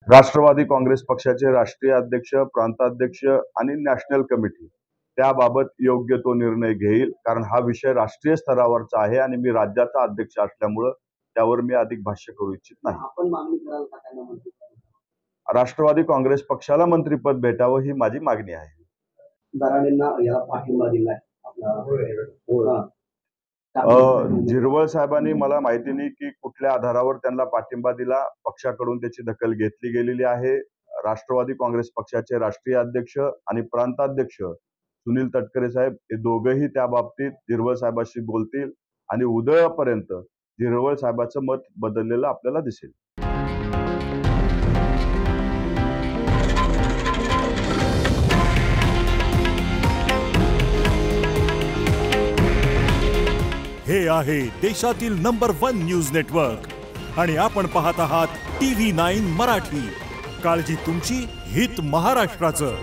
राष्ट्रवादी काँग्रेस पक्षाचे राष्ट्रीय अध्यक्ष, प्रांताध्यक्ष आणि नॅशनल कमिटी त्याबाबत योग्य तो निर्णय घेईल, कारण हा विषय राष्ट्रीय स्तरावरचा आहे आणि मी राज्याचा अध्यक्ष असल्यामुळे त्यावर मी अधिक भाष्य करू इच्छित नाही। आपण मागणी कराल का त्यांना मंत्री? राष्ट्रवादी काँग्रेस पक्षाला मंत्रिपद भेटावं ही माझी मागणी आहे। दराडेंना याला पाठिंबा दिलाय झिरवळ साहेबांनी मला माहिती नाही की कुठल्या आधारावर त्यांना पाठिंबा दिला। पक्षाकडून त्याची दखल घेतली गेलेली आहे। राष्ट्रवादी काँग्रेस पक्षाचे राष्ट्रीय अध्यक्ष आणि प्रांताध्यक्ष सुनील तटकरे साहेब हे दोघेही त्या बाबतीत झिरवळ साहेबांशी बोलतील आणि उद्यापर्यंत झिरवळ साहेबांचं मत बदललेलं आपल्याला दिसेल। हे आहे देशातील नंबर 1 न्यूज नेटवर्क आणि आपण पाहत आहात TV9 मराठी। काळजी तुमची, हित महाराष्ट्राचं।